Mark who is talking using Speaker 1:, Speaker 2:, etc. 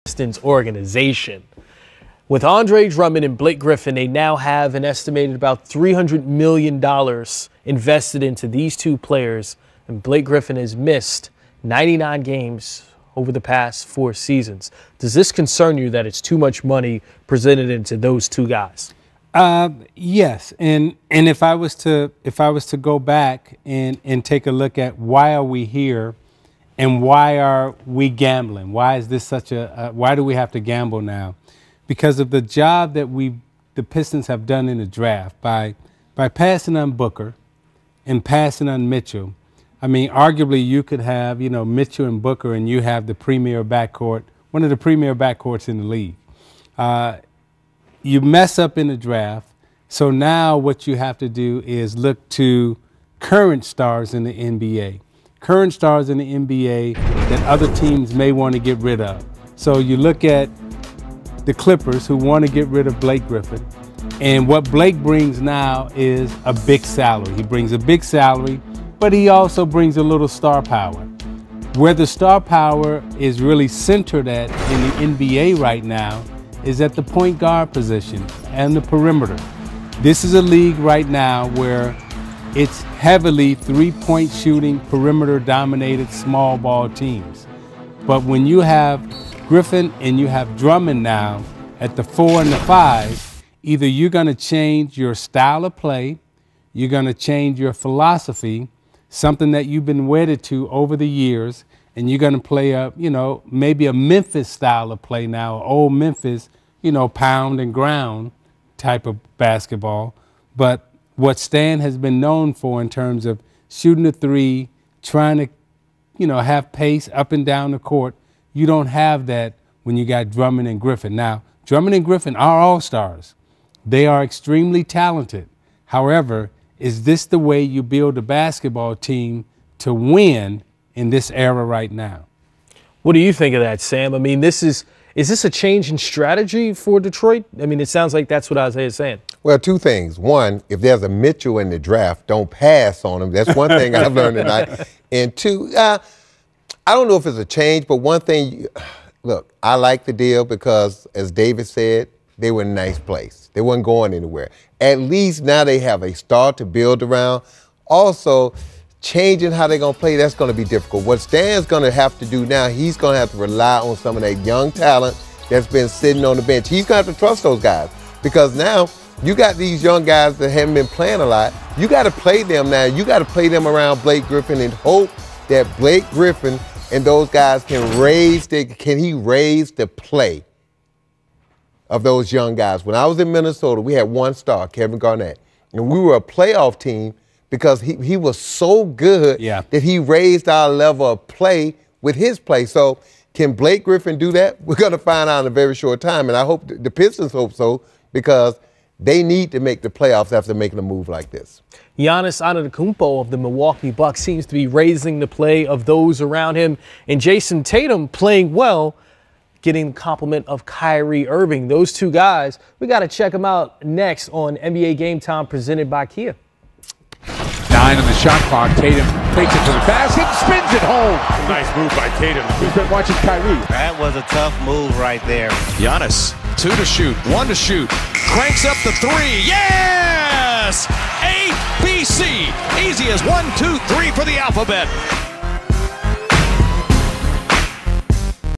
Speaker 1: Pistons organization. With Andre Drummond and Blake Griffin, they now have an estimated about $300 million invested into these two players, and Blake Griffin has missed 99 games over the past 4 seasons. Does this concern you that it's too much money presented into those two guys?
Speaker 2: Yes, and if I was to go back and take a look at why are we here, and why are we gambling? Why is this such why do we have to gamble now? Because of the job that the Pistons have done in the draft by passing on Booker and passing on Mitchell. I mean, arguably you could have, Mitchell and Booker, and you have the premier backcourt, one of the premier backcourts in the league. You mess up in the draft, so now what you have to do is look to current stars in the NBA. Current stars in the NBA that other teams may want to get rid of. So you look at the Clippers, who want to get rid of Blake Griffin, and what Blake brings now is a big salary. He brings a big salary, but he also brings a little star power. Where the star power is really centered at in the NBA right now is at the point guard position and the perimeter. This is a league right now where it's heavily three-point shooting, perimeter-dominated small ball teams. But when you have Griffin and you have Drummond now at the 4 and the 5, either you're going to change your style of play, you're going to change your philosophy, something that you've been wedded to over the years, and you're going to play maybe a Memphis style of play now, old Memphis, pound and ground type of basketball. But what Stan has been known for in terms of shooting the three, trying to, have pace up and down the court, you don't have that when you got Drummond and Griffin. Now, Drummond and Griffin are all-stars. They are extremely talented. However, is this the way you build a basketball team to win in this era right now?
Speaker 1: What do you think of that, Sam? I mean, is this a change in strategy for Detroit? I mean, it sounds like that's what Isiah is saying.
Speaker 3: Well, 2 things. One, if there's a Mitchell in the draft, don't pass on him. That's one thing I've learned tonight. And 2, I don't know if it's a change, but one thing, look, I like the deal because, as David said, they were in a nice place. They weren't going anywhere. At least now they have a star to build around. Also, changing how they're going to play, that's going to be difficult. What Stan's going to have to do now, he's going to have to rely on some of that young talent that's been sitting on the bench. He's going to have to trust those guys because now you got these young guys that haven't been playing a lot. You got to play them now. You got to play them around Blake Griffin and hope that Blake Griffin and those guys can raise the play of those young guys. When I was in Minnesota, we had one star, Kevin Garnett, and we were a playoff team because he was so good that he raised our level of play with his play. So can Blake Griffin do that? We're going to find out in a very short time, and I hope the Pistons hope so because they need to make the playoffs after making a move like this.
Speaker 1: Giannis Antetokounmpo of the Milwaukee Bucks seems to be raising the play of those around him, and Jason Tatum playing well, getting the compliment of Kyrie Irving. Those two guys, we got to check them out next on NBA Game Time presented by Kia.
Speaker 4: 9 on the shot clock. Tatum takes it to the basket, spins it home.
Speaker 5: Nice move by Tatum.
Speaker 4: He's been watching Kyrie.
Speaker 6: That was a tough move right there.
Speaker 5: Giannis, 2 to shoot, 1 to shoot. Cranks up the 3. Yes! ABC. Easy as 1, 2, 3 for the alphabet.